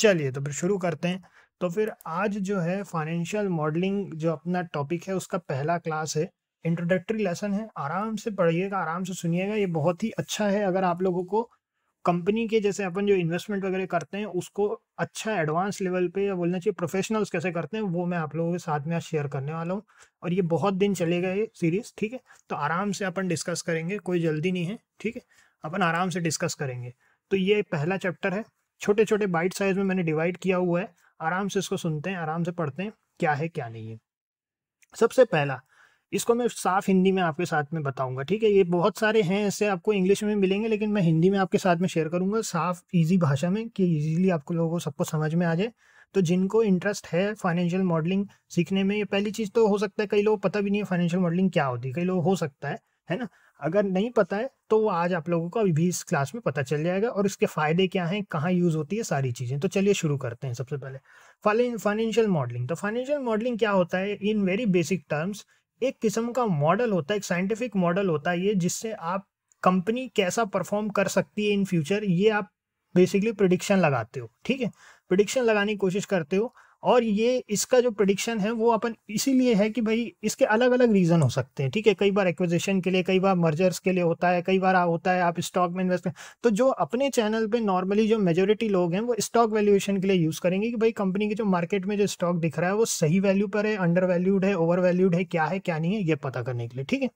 चलिए तो फिर शुरू करते हैं। तो फिर आज जो है फाइनेंशियल मॉडलिंग जो अपना टॉपिक है उसका पहला क्लास है, इंट्रोडक्टरी लेसन है। आराम से पढ़िएगा, आराम से सुनिएगा, ये बहुत ही अच्छा है अगर आप लोगों को कंपनी के जैसे अपन जो इन्वेस्टमेंट वगैरह करते हैं उसको अच्छा एडवांस लेवल पे या बोलना चाहिए प्रोफेशनल्स कैसे करते हैं वो मैं आप लोगों के साथ में आज शेयर करने वाला हूँ। और ये बहुत दिन चलेगा ये सीरीज, ठीक है। तो आराम से अपन डिस्कस करेंगे, कोई जल्दी नहीं है, ठीक है। अपन आराम से डिस्कस करेंगे। तो ये पहला चैप्टर है, छोटे छोटे बाइट साइज में मैंने डिवाइड किया हुआ है। आराम से इसको सुनते हैं, आराम से पढ़ते हैं क्या है क्या नहीं है। सबसे पहला, इसको मैं साफ हिंदी में आपके साथ में बताऊंगा, ठीक है। ये बहुत सारे हैं ऐसे आपको इंग्लिश में मिलेंगे, लेकिन मैं हिंदी में आपके साथ में शेयर करूंगा साफ इजी भाषा में कि इजीली आपको लोगों को सबको समझ में आ जाए। तो जिनको इंटरेस्ट है फाइनेंशियल मॉडलिंग सीखने में, ये पहली चीज़ तो हो सकता है कई लोग पता भी नहीं है फाइनेंशियल मॉडलिंग क्या होती है, कई लोग हो सकता है ना। अगर नहीं पता है तो वो आज आप लोगों को अभी भी इस क्लास में पता चल जाएगा और इसके फ़ायदे क्या हैं, कहाँ यूज़ होती है, सारी चीज़ें। तो चलिए शुरू करते हैं। सबसे पहले फाइनेंशियल मॉडलिंग। तो फाइनेंशियल मॉडलिंग क्या होता है इन वेरी बेसिक टर्म्स? एक किस्म का मॉडल होता है, एक साइंटिफिक मॉडल होता है ये, जिससे आप कंपनी कैसा परफॉर्म कर सकती है इन फ्यूचर, ये आप बेसिकली प्रिडिक्शन लगाते हो, ठीक है। प्रिडिक्शन लगाने की कोशिश करते हो। और ये इसका जो प्रिडिक्शन है वो अपन इसीलिए है कि भाई इसके अलग अलग रीज़न हो सकते हैं, ठीक है। कई बार एक्विजिशन के लिए, कई बार मर्जर्स के लिए होता है, कई बार होता है आप स्टॉक में इन्वेस्ट। तो जो अपने चैनल पे नॉर्मली जो मेजोरिटी लोग हैं वो स्टॉक वैल्यूएशन के लिए यूज़ करेंगे कि भाई कंपनी के जो मार्केट में जो स्टॉक दिख रहा है वो सही वैल्यू पर है, अंडर वैल्यूड है, ओवर वैल्यूड है क्या नहीं है, ये पता करने के लिए, ठीक है।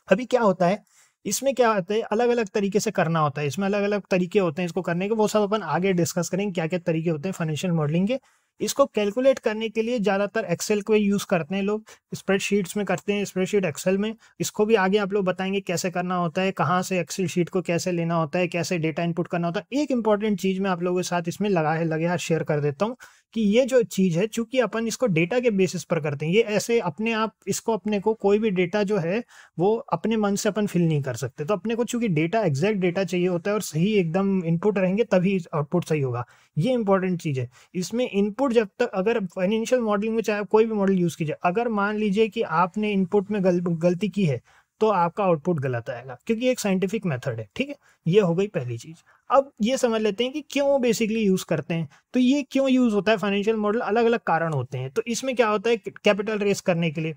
अभी क्या होता है, इसमें क्या होता है, अलग अलग तरीके से करना होता है, इसमें अलग अलग तरीके होते हैं इसको करने के, वो सब अपन आगे डिस्कस करेंगे क्या क्या तरीके होते हैं फाइनेंशियल मॉडलिंग के। इसको कैलकुलेट करने के लिए ज़्यादातर एक्सेल को यूज़ करते हैं लोग, स्प्रेडशीट्स में करते हैं, स्प्रेडशीट एक्सेल में। इसको भी आगे आप लोग बताएंगे कैसे करना होता है, कहाँ से एक्सेल शीट को कैसे लेना होता है, कैसे डेटा इनपुट करना होता है। एक इंपॉर्टेंट चीज़ मैं आप लोगों के साथ इसमें लगे हाथ शेयर कर देता हूँ कि ये जो चीज़ है, चूंकि अपन इसको डेटा के बेसिस पर करते हैं, ये ऐसे अपने आप इसको अपने को कोई भी डेटा जो है वो अपने मन से अपन फिल नहीं कर सकते। तो अपने को चूंकि डेटा, एग्जैक्ट डेटा चाहिए होता है और सही एकदम इनपुट रहेंगे तभी आउटपुट सही होगा। ये इंपॉर्टेंट चीज़ है। इसमें इनपुट जब तक, अगर फाइनेंशियल मॉडलिंग में चाहे कोई भी मॉडल यूज़ कीजिए, अगर मान लीजिए कि आपने इनपुट में गलती की है तो आपका आउटपुट गलत आएगा, क्योंकि एक साइंटिफिक मेथड है, ठीक है। ये हो गई पहली चीज़। अब ये समझ लेते हैं कि क्यों बेसिकली यूज़ करते हैं। तो ये क्यों यूज़ होता है फाइनेंशियल मॉडल, अलग अलग कारण होते हैं। तो इसमें क्या होता है, कैपिटल रेस करने के लिए,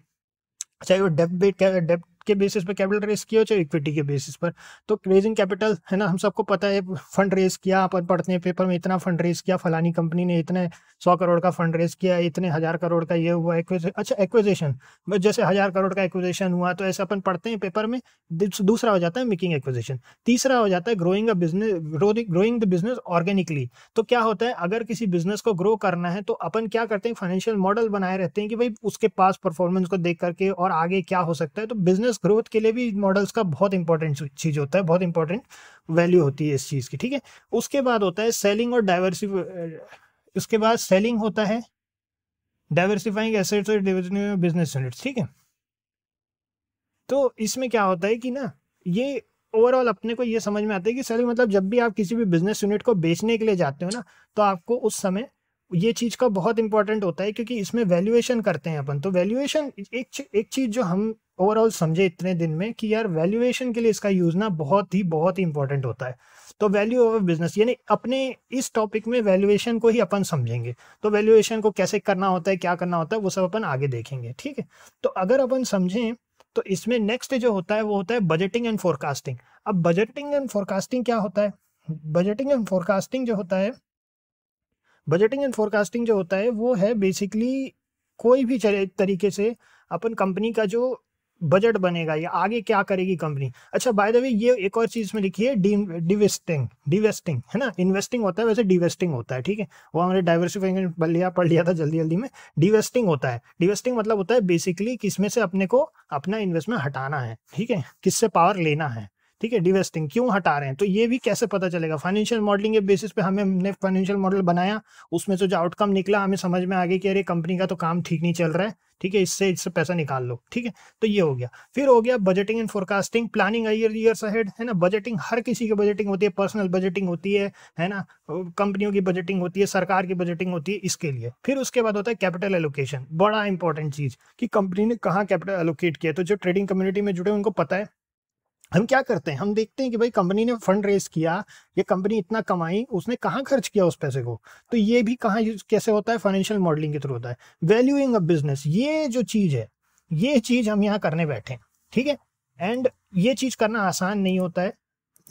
चाहे वो डेब्ट के बेसिस पे कैपिटल रेस किया हो, चाहे इक्विटी के बेसिस पर। तो रेजिंग कैपिटल है ना, हम सबको पता है, फंड रेस किया, अपन पढ़ते हैं पेपर में, इतना फंड रेस किया, फलानी कंपनी ने इतने 100 करोड़ का फंड रेस किया, इतने 1000 करोड़ का ये हुआ अच्छा एक्विजिशन, जैसे 1000 करोड़ का एक्विजिशन हुआ तो ऐसे अपन पढ़ते हैं पेपर में। दूसरा हो जाता है मेकिंग एक्विजिशन। तीसरा हो जाता है growing a business, growing the business organically. तो क्या होता है, अगर किसी बिजनेस को ग्रो करना है तो अपन क्या करते हैं, फाइनेंशियल मॉडल बनाए रहते हैं कि भाई उसके पास परफॉर्मेंस को देख करके और आगे क्या हो सकता है। तो बिजनेस ग्रोथ के लिए भी मॉडल्स का बहुत इंपॉर्टेंट चीज होता है, बहुत इंपॉर्टेंट वैल्यू होती है इस चीज की, ठीक है। उसके बाद होता है सेलिंग और उसके बाद सेलिंग होता है डाइवर्सिफाइंग एसेट्स और बिजनेस यूनिट्स, ठीक है। तो इसमें क्या होता है कि ना, ये ओवरऑल अपने को ये समझ में आता है कि सेलिंग मतलब जब भी आप किसी भी बिजनेस यूनिट को बेचने के लिए जाते हो ना, तो आपको उस समय ये चीज़ का बहुत इंपॉर्टेंट होता है, क्योंकि इसमें वैल्यूएशन करते हैं अपन। तो वैल्यूएशन एक चीज़ जो हम ओवरऑल समझे इतने दिन में कि यार वैल्यूएशन के लिए इसका यूज़ ना बहुत ही इंपॉर्टेंट होता है। तो वैल्यू ऑफ बिजनेस, यानी अपने इस टॉपिक में वैल्यूएशन को ही अपन समझेंगे। तो वैल्यूएशन को कैसे करना होता है, क्या करना होता है, वो सब अपन आगे देखेंगे, ठीक है। तो अगर अपन समझें तो इसमें नेक्स्ट जो होता है वो होता है बजटिंग एंड फोरकास्टिंग। अब बजटिंग एंड फोरकास्टिंग क्या होता है, बजटिंग एंड फोरकास्टिंग जो होता है, बजटिंग एंड फोरकास्टिंग जो होता है वो है बेसिकली कोई भी तरीके से अपन कंपनी का जो बजट बनेगा या आगे क्या करेगी कंपनी। अच्छा बाय द वे, ये एक और चीज में लिखी है, डिवेस्टिंग। डिवेस्टिंग है ना, इन्वेस्टिंग होता है, वैसे डिवेस्टिंग होता है, ठीक है। वो हमने डाइवर्सिफिकेशन पढ़ लिया था जल्दी जल्दी में। डिवेस्टिंग होता है, डिवेस्टिंग मतलब होता है बेसिकली किसमें से अपने को अपना इन्वेस्टमेंट हटाना है, ठीक है, किससे पावर लेना है, ठीक है। डिवेस्टिंग क्यों हटा रहे हैं, तो ये भी कैसे पता चलेगा, फाइनेंशियल मॉडलिंग के बेसिस पे हमने फाइनेंशियल मॉडल बनाया, उसमें से जो आउटकम निकला हमें समझ में आ गया कि अरे कंपनी का तो काम ठीक नहीं चल रहा है, ठीक है, इससे पैसा निकाल लो, ठीक है। तो ये हो गया। फिर हो गया budgeting and forecasting, planning years ahead, है ना। बजटिंग हर किसी की बजटिंग होती है, पर्सनल बजटिंग होती है ना, कंपनियों की बजटिंग होती है, सरकार की बजटिंग होती है, इसके लिए। फिर उसके बाद होता है कैपिटल एलोकेशन, बड़ा इंपॉर्टेंट चीज कि कंपनी ने कहाँ कैपिटल एलोकेट किया। तो जो ट्रेडिंग कम्युनिटी में जुड़े उनको पता है हम क्या करते हैं, हम देखते हैं कि भाई कंपनी ने फंड रेज किया, ये कंपनी इतना कमाई, उसने कहाँ खर्च किया उस पैसे को, तो ये भी कहाँ यूज कैसे होता है, फाइनेंशियल मॉडलिंग के थ्रू होता है। वैल्यूइंग अ बिजनेस, ये जो चीज है, ये चीज हम यहाँ करने बैठे हैं, ठीक है। एंड ये चीज करना आसान नहीं होता है,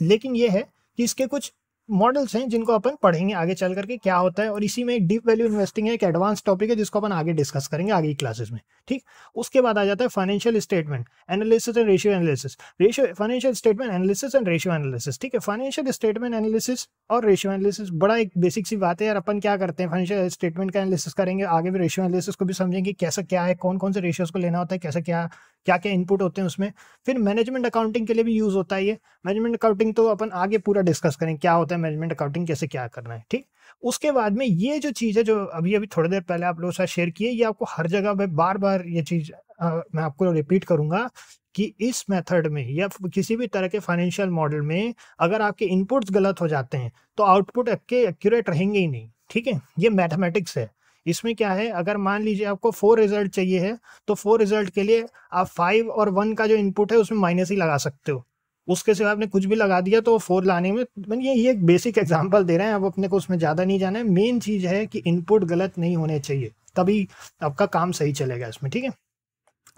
लेकिन ये है कि इसके कुछ मॉडल्स हैं जिनको अपन पढ़ेंगे आगे चल करके क्या होता है, और इसी में एक डीप वैल्यू इन्वेस्टिंग है, एक एडवांस टॉपिक है जिसको अपन आगे डिस्कस करेंगे आगे की क्लासेस में, ठीक। उसके बाद आ जाता है financial statement analysis and ratio analysis, ratio financial statement analysis and ratio analysis, ठीक है। फाइनेंशियल स्टेटमेंट एनालिसिस और रेशियो एनालिसिस बड़ा एक बेसिक सी बात है यार। अपन क्या करते हैं, फाइनेंशियल स्टेटमेंट का एनालिसिस करेंगे, आगे भी रेशियो एनालिसिस को भी समझेंगे कैसा क्या है, कौन कौन से रेशियोज को लेना होता है, कैसा क्या क्या क्या इनपुट होते हैं उसमें। फिर मैनेजमेंट अकाउंटिंग के लिए भी यूज होता है ये। मैनेजमेंट अकाउंटिंग तो अपन आगे पूरा डिस्कस करेंगे क्या होता है मैनेजमेंट अकाउंटिंग, कैसे क्या करना है, ठीक। उसके बाद में ये जो चीज़ है जो अभी अभी थोड़ी देर पहले आप लोगों के साथ शेयर की है, ये आपको हर जगह पे बार बार ये चीज़ मैं आपको रिपीट करूंगा कि इस मेथड में या किसी भी तरह के फाइनेंशियल मॉडल में अगर आपके इनपुट्स गलत हो जाते हैं तो आउटपुट आपके एक्यूरेट रहेंगे ही नहीं, ठीक है। ये मैथमेटिक्स है। इसमें क्या है, अगर मान लीजिए आपको 4 रिजल्ट चाहिए है तो 4 रिजल्ट के लिए आप 5 और 1 का जो इनपुट है उसमें माइनस ही लगा सकते हो। उसके सिवा आपने कुछ भी लगा दिया तो 4 लाने में, ये एक बेसिक एग्जांपल दे रहे हैं, अब अपने को उसमें ज़्यादा नहीं जाना है। मेन चीज़ है कि इनपुट गलत नहीं होने चाहिए, तभी आपका काम सही चलेगा इसमें, ठीक है।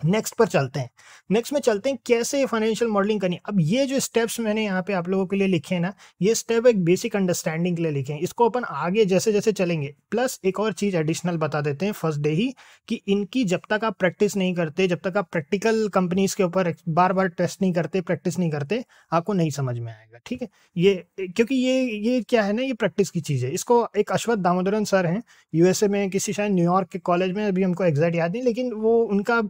नेक्स्ट पर चलते हैं। नेक्स्ट में चलते हैं कैसे फाइनेंशियल मॉडलिंग करनी है। अब ये जो स्टेप्स मैंने यहाँ पे आप लोगों के लिए लिखे हैं ना, ये स्टेप एक बेसिक अंडरस्टैंडिंग के लिए लिखे हैं। इसको अपन आगे जैसे जैसे चलेंगे, प्लस एक और चीज एडिशनल बता देते हैं फर्स्ट डे ही, कि इनकी जब तक आप प्रैक्टिस नहीं करते, जब तक आप प्रैक्टिकल कंपनीज के ऊपर बार बार टेस्ट नहीं करते, प्रैक्टिस नहीं करते, आपको नहीं समझ में आएगा, ठीक है। ये क्योंकि ये क्या है ना, ये प्रैक्टिस की चीज़ है। इसको एक अश्वत्थ दामोदरन सर हैं यूएसए में किसी शायद न्यूयॉर्क के कॉलेज में, अभी हमको एग्जैक्ट याद नहीं, लेकिन वो उनका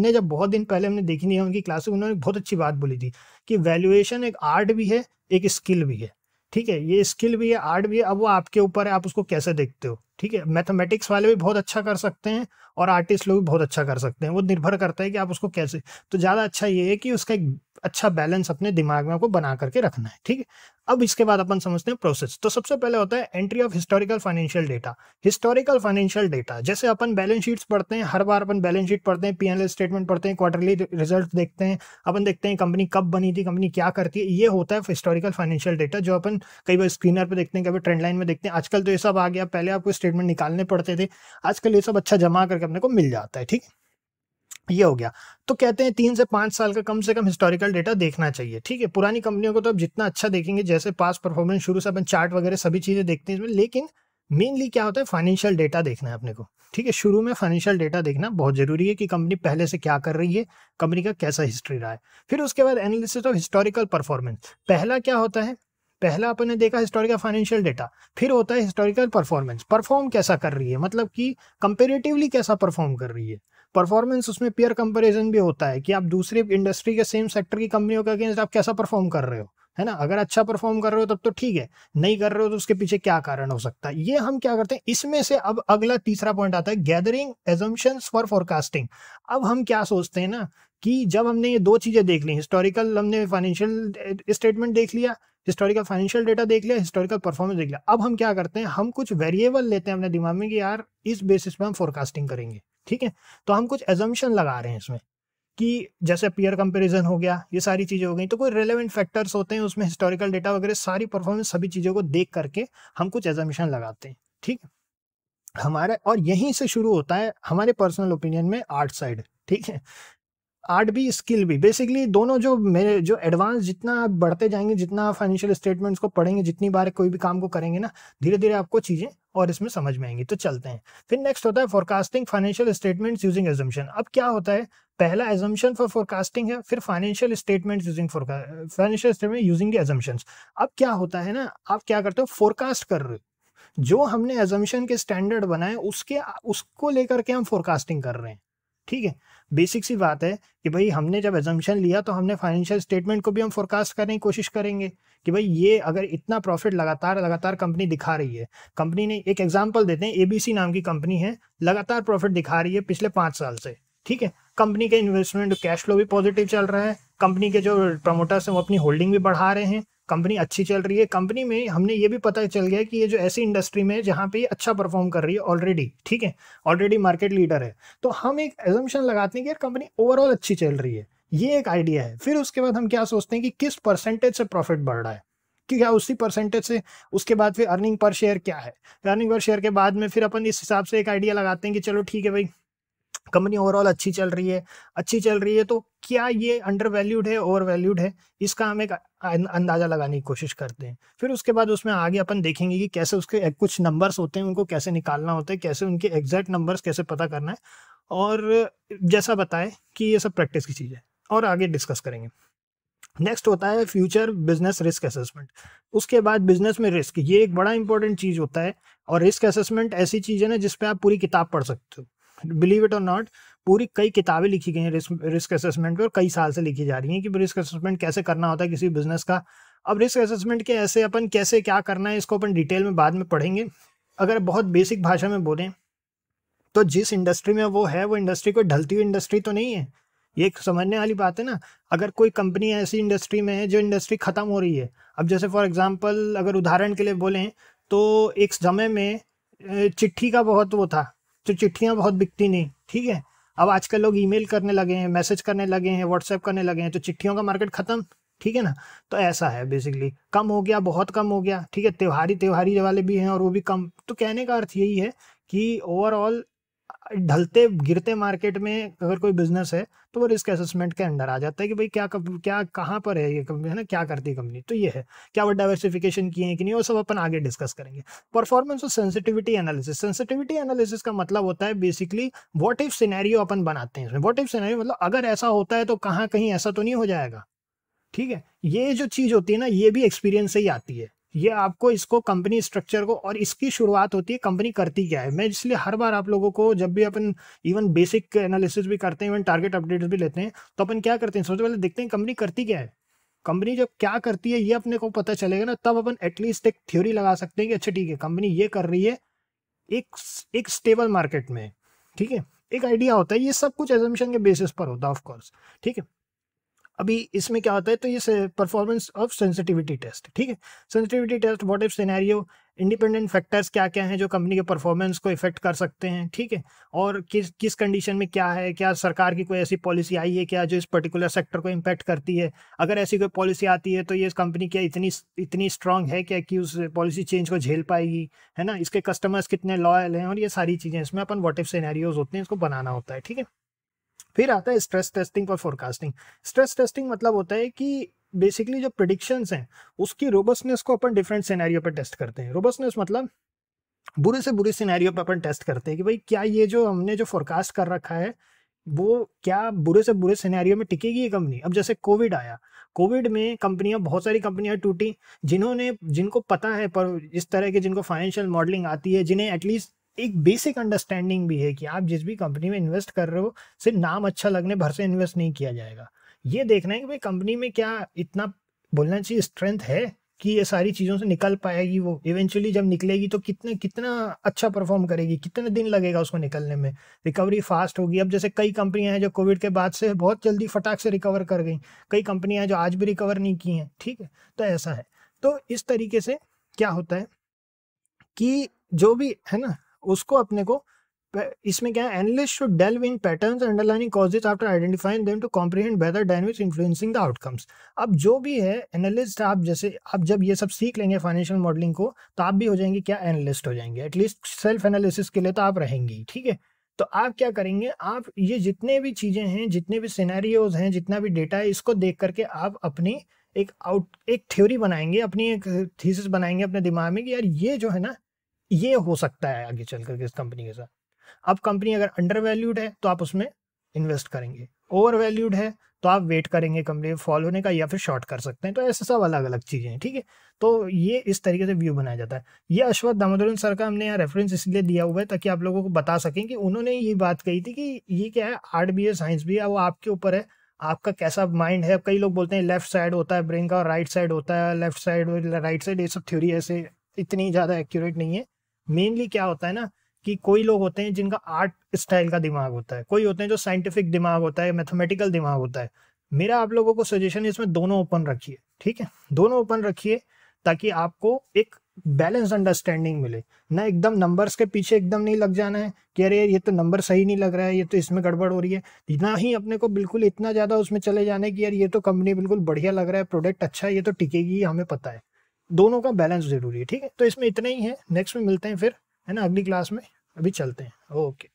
जब बहुत दिन पहले हमने देखी नहीं है उनकी क्लास, उन्होंने बहुत अच्छी बात बोली थी कि वैल्यूएशन एक आर्ट भी है, एक स्किल भी है, ठीक है। ये स्किल भी है, आर्ट भी है, अब वो आपके ऊपर है आप उसको कैसे देखते हो, ठीक है। मैथमेटिक्स वाले भी बहुत अच्छा कर सकते हैं और आर्टिस्ट लोग भी बहुत अच्छा कर सकते हैं, वो निर्भर करता है कि आप उसको कैसे। तो ज़्यादा अच्छा ये है कि उसका एक अच्छा बैलेंस अपने दिमाग में आपको बना करके रखना है, ठीक है। अब इसके बाद अपन समझते हैं प्रोसेस। तो सबसे पहले होता है entry of historical financial data. Historical financial data, जैसे अपन बैलेंस शीट्स पढ़ते हैं, हर बार अपन बैलेंस शीट पढ़ते हैं, पीएनएल स्टेटमेंट पढ़ते हैं, क्वार्टरली रिजल्ट देखते हैं, अपन देखते हैं कंपनी कब बनी थी, कंपनी क्या करती है, ये होता है हिस्टोरिकल फाइनेंशियल डेटा, जो अपन कई बार स्क्रीनर पे देखते हैं, कभी ट्रेंड लाइन में देखते हैं। आजकल तो ये सब आ गया, पहले आपको स्टेटमेंट निकालने पड़ते थे, आजकल ये सब अच्छा जमा करके अपने को मिल जाता है, ठीक। ये हो गया। तो कहते हैं 3 से 5 साल का कम से कम हिस्टोरिकल डेटा देखना चाहिए, ठीक है। पुरानी कंपनियों को तो अब जितना अच्छा देखेंगे, जैसे पास परफॉर्मेंस, शुरू से अपन चार्ट वगैरह सभी चीजें देखते हैं इसमें, लेकिन मेनली क्या होता है, फाइनेंशियल डेटा देखना है अपने को, ठीक है। शुरू में फाइनेंशियल डेटा देखना बहुत जरूरी है कि कंपनी पहले से क्या कर रही है, कंपनी का कैसा हिस्ट्री रहा है। फिर उसके बाद एनालिसिस ऑफ हिस्टोरिकल परफॉर्मेंस। पहला क्या होता है, पहला अपन ने देखा हिस्टोरिकल फाइनेंशियल डेटा, फिर होता है हिस्टोरिकल परफॉर्मेंस। परफॉर्म कैसा कर रही है, मतलब कि कंपेरेटिवली कैसा परफॉर्म कर रही है। परफॉर्मेंस उसमें पेयर कंपैरिजन भी होता है कि आप दूसरे इंडस्ट्री के सेम सेक्टर की कंपनियों के अगेंस्ट आप कैसा परफॉर्म कर रहे हो, है ना। अगर अच्छा परफॉर्म कर रहे हो तब तो ठीक है, नहीं कर रहे हो तो उसके पीछे क्या कारण हो सकता है, ये हम क्या करते हैं। इसमें से अब अगला तीसरा पॉइंट आता है गैदरिंग एजम्पशंस फॉर फोरकास्टिंग। अब हम क्या सोचते हैं ना कि जब हमने ये दो चीजें देख ली, हिस्टोरिकल हमने फाइनेंशियल स्टेटमेंट देख लिया, हिस्टोरिकल फाइनेंशियल डेटा देख लिया, हिस्टोरिकल परफॉर्मेंस देख लिया, अब हम क्या करते हैं, हम कुछ वेरिएबल लेते हैं अपने दिमाग में कि यार इस बेसिस पे हम फोरकास्टिंग करेंगे, ठीक है। तो हम कुछ एजम्पशन लगा रहे हैं इसमें कि जैसे पीयर कंपैरिजन हो गया, ये सारी चीजें हो गई, तो कोई रेलेवेंट फैक्टर्स होते हैं उसमें, हिस्टोरिकल डेटा वगैरह सारी परफॉर्मेंस सभी चीजों को देख करके हम कुछ एजम्पशन लगाते हैं, ठीक है। हमारा और यहीं से शुरू होता है हमारे पर्सनल ओपिनियन में आर्ट साइड, ठीक है। आर्ट भी स्किल भी, बेसिकली दोनों जो मेरे जो एडवांस, जितना आप बढ़ते जाएंगे, जितना फाइनेंशियल स्टेटमेंट्स को पढ़ेंगे, जितनी बार कोई भी काम को करेंगे ना, धीरे धीरे आपको चीजें और इसमें समझ में आएंगी। तो चलते हैं। फिर नेक्स्ट होता है forecasting financial statements using assumption. अब क्या होता है, पहला एजम्पशन फॉर फोरकास्टिंग है, फिर financial statements using financial statement using the assumptions. अब क्या होता है ना, आप क्या करते हो, फोरकास्ट कर रहे हो, जो हमने एजम्पशन के स्टैंडर्ड बनाए उसके उसको लेकर के हम फोरकास्टिंग कर रहे हैं, ठीक है। बेसिक सी बात है कि भाई हमने जब एजम्पशन लिया तो हमने फाइनेंशियल स्टेटमेंट को भी हम फोरकास्ट करने की कोशिश करेंगे कि भाई ये अगर इतना प्रॉफिट लगातार लगातार कंपनी दिखा रही है, कंपनी ने एक एग्जांपल देते हैं, एबीसी नाम की कंपनी है, लगातार प्रॉफिट दिखा रही है पिछले 5 साल से, ठीक है। कंपनी के इन्वेस्टमेंट कैश फ्लो भी पॉजिटिव चल रहा है, कंपनी के जो प्रमोटर्स हैं वो अपनी होल्डिंग भी बढ़ा रहे हैं, कंपनी अच्छी चल रही है। कंपनी में हमने ये भी पता चल गया कि ये जो ऐसी इंडस्ट्री में जहाँ पे ये अच्छा परफॉर्म कर रही है ऑलरेडी, ठीक है, ऑलरेडी मार्केट लीडर है, तो हम एक एजम्पशन लगाते हैं कि यार कंपनी ओवरऑल अच्छी चल रही है। ये एक आइडिया है। फिर उसके बाद हम क्या सोचते हैं कि किस परसेंटेज से प्रॉफिट बढ़ रहा है, कि क्या उसी परसेंटेज से, उसके बाद फिर अर्निंग पर शेयर क्या है, अर्निंग पर शेयर के बाद में फिर अपन इस हिसाब से एक आइडिया लगाते हैं कि चलो ठीक है भाई, कंपनी ओवरऑल अच्छी चल रही है, अच्छी चल रही है, तो क्या ये अंडर वैल्यूड है, ओवर वैल्यूड है, इसका हम एक अंदाजा लगाने की कोशिश करते हैं। फिर उसके बाद उसमें आगे अपन देखेंगे कि कैसे उसके कुछ नंबर्स होते हैं, उनको कैसे निकालना होता है, कैसे उनके एग्जैक्ट नंबर्स कैसे पता करना है, और जैसा बताएं कि ये सब प्रैक्टिस की चीज़ है और आगे डिस्कस करेंगे। नेक्स्ट होता है फ्यूचर बिजनेस रिस्क असेसमेंट। उसके बाद बिजनेस में रिस्क, ये एक बड़ा इंपॉर्टेंट चीज़ होता है। और रिस्क असेसमेंट ऐसी चीज़ है ना जिसपे आप पूरी किताब पढ़ सकते हो, बिलीव इट और नॉट। पूरी कई किताबें लिखी गई हैं रिस्क असेसमेंट पे, और कई साल से लिखी जा रही हैं कि रिस्क असेसमेंट कैसे करना होता है किसी बिजनेस का। अब रिस्क असेसमेंट के ऐसे अपन कैसे क्या करना है, इसको अपन डिटेल में बाद में पढ़ेंगे। अगर बहुत बेसिक भाषा में बोलें तो जिस इंडस्ट्री में वो है, वो इंडस्ट्री कोई ढलती हुई इंडस्ट्री तो नहीं है। ये एक समझने वाली बात है ना। अगर कोई कंपनी ऐसी इंडस्ट्री में है जो इंडस्ट्री खत्म हो रही है, अब जैसे फॉर एग्जांपल अगर उदाहरण के लिए बोलें तो एक समय में चिट्ठी का बहुत वो था, तो चिट्ठियाँ बहुत बिकती नहीं, ठीक है। अब आजकल लोग ईमेल करने लगे हैं, मैसेज करने लगे हैं, व्हाट्सएप करने लगे हैं, तो चिट्ठियों का मार्केट खत्म, ठीक है ना। तो ऐसा है बेसिकली, कम हो गया, बहुत कम हो गया, ठीक है। त्योहारी वाले भी हैं और वो भी कम। तो कहने का अर्थ यही है कि ओवरऑल ढलते गिरते मार्केट में अगर कोई बिजनेस है तो वो रिस्क असेसमेंट के अंडर आ जाता है कि भाई क्या कहाँ पर है ये कंपनी, है ना, क्या करती है कंपनी, तो ये है। क्या वो डाइवर्सिफिकेशन किए हैं कि नहीं, वो सब अपन आगे डिस्कस करेंगे। परफॉर्मेंस और सेंसिटिविटी एनालिसिस। सेंसिटिविटी एनालिसिस का मतलब होता है बेसिकली व्हाट इफ सिनेरियो अपन बनाते हैं इसमें। व्हाट इफ सिनेरियो मतलब अगर ऐसा होता है तो कहाँ कहीं ऐसा तो नहीं हो जाएगा, ठीक है। ये जो चीज होती है ना, ये भी एक्सपीरियंस से ही आती है। ये आपको इसको कंपनी स्ट्रक्चर को, और इसकी शुरुआत होती है कंपनी करती क्या है। मैं इसलिए हर बार आप लोगों को, जब भी अपन इवन बेसिक एनालिसिस भी करते हैं, इवन टारगेट अपडेट्स भी लेते हैं, तो अपन क्या करते हैं, सबसे पहले देखते हैं कंपनी करती क्या है। कंपनी जब क्या करती है ये अपने को पता चलेगा ना, तब अपन एटलीस्ट एक थ्योरी लगा सकते हैं कि अच्छा ठीक है, कंपनी ये कर रही है एक एक स्टेबल मार्केट में, ठीक है। एक आइडिया होता है, ये सब कुछ एजम्पशन के बेसिस पर होता है ऑफ कोर्स, ठीक है। अभी इसमें क्या होता है, तो ये परफॉर्मेंस ऑफ सेंसिटिविटी टेस्ट, ठीक है। Sensitivity test, what if scenario, independent factors क्या क्या हैं जो कंपनी के परफॉर्मेंस को इफेक्ट कर सकते हैं, ठीक है। और किस किस कंडीशन में क्या है, क्या सरकार की कोई ऐसी पॉलिसी आई है क्या जो इस पर्टिकुलर सेक्टर को इम्पैक्ट करती है। अगर ऐसी कोई पॉलिसी आती है तो ये कंपनी क्या इतनी स्ट्रांग है क्या कि उस पॉलिसी चेंज को झेल पाएगी, है ना। इसके कस्टमर्स कितने लॉयल हैं, और ये सारी चीज़ें इसमें अपन व्हाट इफ सिनेरियोज होते हैं, इसको बनाना होता है, ठीक है। फिर आता है स्ट्रेस टेस्टिंग और फोरकास्टिंग। स्ट्रेस टेस्टिंग मतलब होता है कि बेसिकली जो प्रिडिक्शंस हैं उसकी रोबस्टनेस को अपन डिफरेंट सिनेरियो पे टेस्ट करते हैं। रोबस्टनेस मतलब बुरे से बुरे सिनेरियो पे अपन टेस्ट करते हैं कि भाई क्या ये जो हमने जो फोरकास्ट कर रखा है वो क्या बुरे से बुरे सिनेरियो में टिकेगी ये कंपनी। अब जैसे कोविड आया, कोविड में कंपनियां, बहुत सारी कंपनियां टूटी, जिनको पता है, पर इस तरह के जिनको फाइनेंशियल मॉडलिंग आती है, जिन्हें एटलीस्ट एक बेसिक अंडरस्टैंडिंग भी है कि आप जिस भी कंपनी में इन्वेस्ट कर रहे हो सिर्फ नाम अच्छा लगने भर से इन्वेस्ट नहीं किया जाएगा। ये देखना है कि भाई कंपनी में क्या इतना बोलना चाहिए स्ट्रेंथ है कि ये सारी चीज़ों से निकल पाएगी, वो इवेंचुअली जब निकलेगी तो कितना कितना अच्छा परफॉर्म करेगी, कितने दिन लगेगा उसको निकलने में, रिकवरी फास्ट होगी। अब जैसे कई कंपनियां हैं जो कोविड के बाद से बहुत जल्दी फटाक से रिकवर कर गई, कई कंपनियां हैं जो आज भी रिकवर नहीं की हैं, ठीक है। तो ऐसा है। तो इस तरीके से क्या होता है कि जो भी है ना, उसको अपने को इसमें क्या है, analyst should delve in patterns underlining causes after identifying them to comprehend better dynamics influencing the outcomes. अब जो भी है एनालिस्ट, आप जैसे आप जब ये सब सीख लेंगे फाइनेंशियल मॉडलिंग को, तो आप भी हो जाएंगे क्या, एनालिस्ट हो जाएंगे। एटलीस्ट सेल्फ एनालिसिस के लिए तो आप रहेंगे, ठीक है। तो आप क्या करेंगे, आप ये जितने भी चीजें हैं, जितने भी सिनेरियोज हैं, जितना भी डेटा है, इसको देख करके आप अपनी एक थ्योरी बनाएंगे, अपनी एक थीसिस बनाएंगे अपने दिमाग में कि यार ये जो है ना, ये हो सकता है आगे चल करके इस कंपनी के साथ। अब कंपनी अगर अंडर वैल्यूड है तो आप उसमें इन्वेस्ट करेंगे, ओवर वैल्यूड है तो आप वेट करेंगे कंपनी फॉल होने का, या फिर शॉर्ट कर सकते हैं। तो ऐसे सब अलग अलग चीज़ें हैं, ठीक है। तो ये इस तरीके से व्यू बनाया जाता है। ये अश्वत्थ दामोदरन सर का हमने यहाँ रेफरेंस इसलिए दिया हुआ है ताकि आप लोगों को बता सकें कि उन्होंने ये बात कही थी कि ये क्या है, आर्ट भी है, साइंस भी है, वो आपके ऊपर है, आपका कैसा माइंड है। कई लोग बोलते हैं लेफ्ट साइड होता है ब्रेन का और राइट साइड होता है, लेफ्ट साइड और राइट साइड, ये सब थ्योरी ऐसे इतनी ज़्यादा एक्यूरेट नहीं है। मेनली क्या होता है ना कि कोई लोग होते हैं जिनका आर्ट स्टाइल का दिमाग होता है, कोई होते हैं जो साइंटिफिक दिमाग होता है, मैथमेटिकल दिमाग होता है। मेरा आप लोगों को सजेशन है इसमें दोनों ओपन रखिए, ठीक है, दोनों ओपन रखिए ताकि आपको एक बैलेंस अंडरस्टैंडिंग मिले, ना एकदम नंबर्स के पीछे एकदम नहीं लग जाना है कि अरे ये तो नंबर सही नहीं लग रहा है, ये तो इसमें गड़बड़ हो रही है, ना ही अपने को बिल्कुल इतना ज़्यादा उसमें चले जाना है कि यार ये तो कंपनी बिल्कुल बढ़िया लग रहा है, प्रोडक्ट अच्छा है, ये तो टिकेगी, हमें पता है। दोनों का बैलेंस ज़रूरी है, ठीक है। तो इसमें इतना ही है, नेक्स्ट में मिलते हैं फिर, है ना, अगली क्लास में। अभी चलते हैं, ओके।